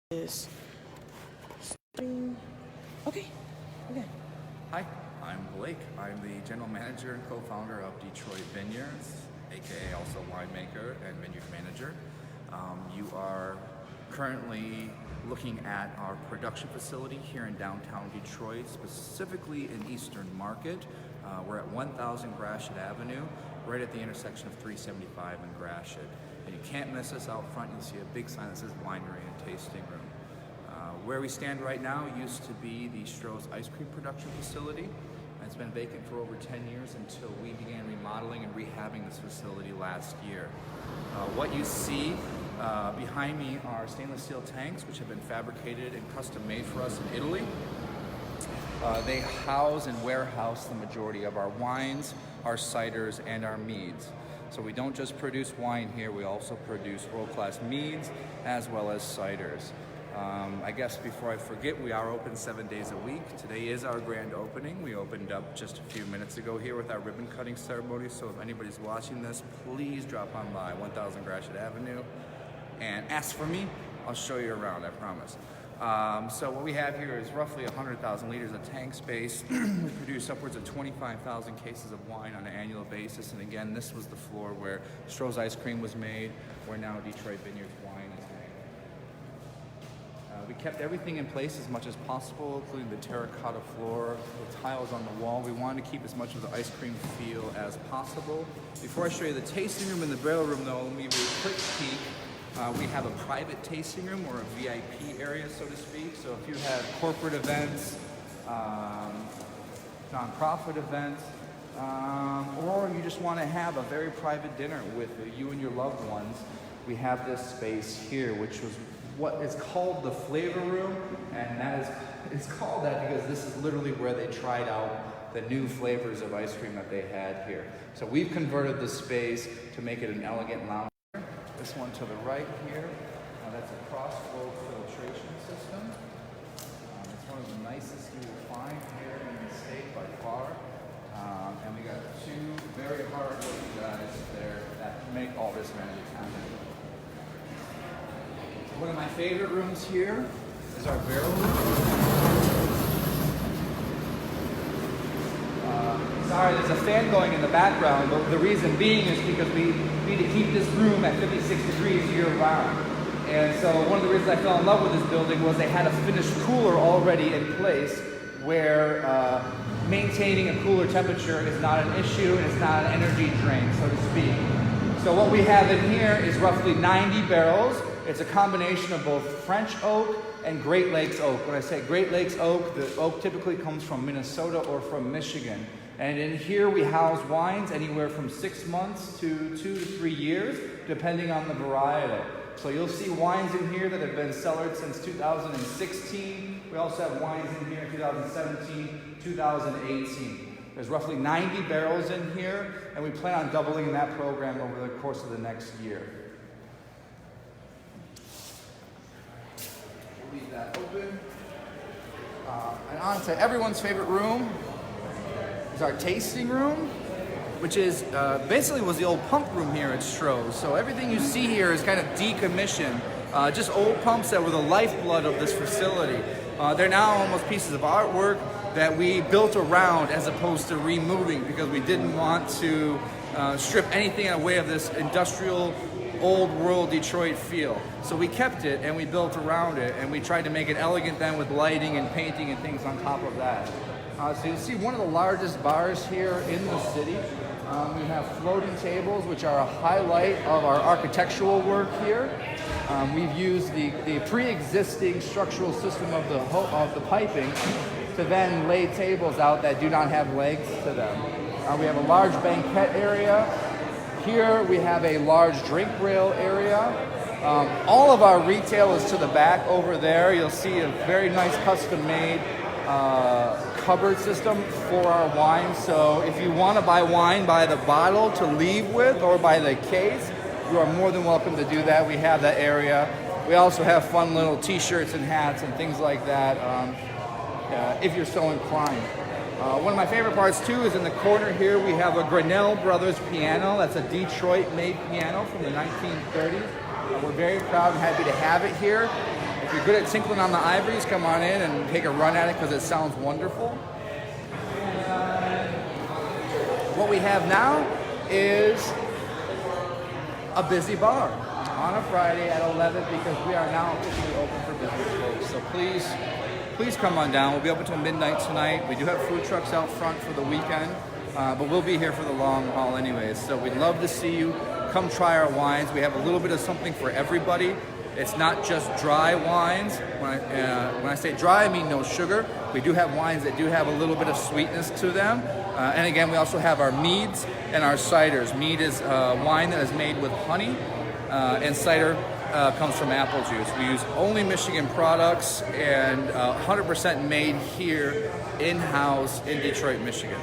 is okay. Hi, I'm Blake. I'm the general manager and co-founder of Detroit Vineyards, aka also winemaker and vineyard manager. You are currently looking at our production facility here in downtown Detroit, specifically in Eastern Market. We're at 1000 Gratiot Avenue, right at the intersection of 375 and Gratiot. And you can't miss us out front. You'll see a big sign that says winery and tasting room. Where we stand right now used to be the Stroh's ice cream production facility. It's been vacant for over 10 years until we began remodeling and rehabbing this facility last year. What you see behind me are stainless steel tanks which have been fabricated and custom made for us in Italy. They house and warehouse the majority of our wines, our ciders, and our meads. So we don't just produce wine here, we also produce world-class meads as well as ciders. I guess before I forget, we are open 7 days a week. Today is our grand opening. We opened up just a few minutes ago here with our ribbon cutting ceremony. So if anybody's watching this, please drop on by 1000 Gratiot Avenue and ask for me. I'll show you around, I promise. So what we have here is roughly 100,000 liters of tank space. We produce upwards of 25,000 cases of wine on an annual basis. And again, this was the floor where Stroh's ice cream was made, where now Detroit Vineyards wine is made. We kept everything in place as much as possible, including the terracotta floor, the tiles on the wall. We wanted to keep as much of the ice cream feel as possible. Before I show you the tasting room and the barrel room though, let me give you a quick peek. We have a private tasting room or a VIP area, so to speak. So if you have corporate events, nonprofit events, or you just want to have a very private dinner with you and your loved ones, we have this space here, which was what is called the flavor room, and it's called that because this is literally where they tried out the new flavors of ice cream that they had here. So we've converted the space to make it an elegant lounge. This one to the right here, that's a cross-flow filtration system. It's one of the nicest you will find here in the state by far. And we got two very hard-working guys there that make all this magic happen. One of my favorite rooms here is our barrel room. Sorry, there's a fan going in the background, but the reason being is because we need to keep this room at 56 degrees year-round. And so one of the reasons I fell in love with this building was they had a finished cooler already in place where maintaining a cooler temperature is not an issue and it's not an energy drain, so to speak. So what we have in here is roughly 90 barrels. It's a combination of both French oak and Great Lakes oak. When I say Great Lakes oak, the oak typically comes from Minnesota or from Michigan. And in here we house wines anywhere from 6 months to 2 to 3 years, depending on the varietal. So you'll see wines in here that have been cellared since 2016. We also have wines in here in 2017, 2018. There's roughly 90 barrels in here, and we plan on doubling that program over the course of the next year. We'll leave that open. And on to everyone's favorite room is our tasting room, which is basically was the old pump room here at Stroh. So everything you see here is kind of decommissioned, just old pumps that were the lifeblood of this facility. They're now almost pieces of artwork that we built around as opposed to removing because we didn't want to strip anything away of this industrial old world Detroit feel. So we kept it and we built around it and we tried to make it elegant then with lighting and painting and things on top of that. So you'll see one of the largest bars here in the city. We have floating tables, which are a highlight of our architectural work here. We've used the pre-existing structural system of the piping to then lay tables out that do not have legs to them. We have a large banquet area. Here we have a large drink rail area. All of our retail is to the back over there. You'll see a very nice custom-made cupboard system for our wine. So if you want to buy wine by the bottle to leave with or by the case, you are more than welcome to do that. We have that area. We also have fun little t-shirts and hats and things like that if you're so inclined. One of my favorite parts too is in the corner here we have a Grinnell Brothers piano. That's a Detroit made piano from the 1930s. We're very proud and happy to have it here. If you're good at tinkling on the ivories, come on in and take a run at it because it sounds wonderful. What we have now is a busy bar on a Friday at 11 because we are now officially open for business, folks. So please come on down. We'll be open till midnight tonight. We do have food trucks out front for the weekend, but we'll be here for the long haul anyways. So we'd love to see you. Come try our wines. We have a little bit of something for everybody. It's not just dry wines. When I say dry, I mean no sugar. We do have wines that do have a little bit of sweetness to them. And again, we also have our meads and our ciders. Mead is wine that is made with honey, and cider comes from apple juice. We use only Michigan products and 100% made here in-house in Detroit, Michigan.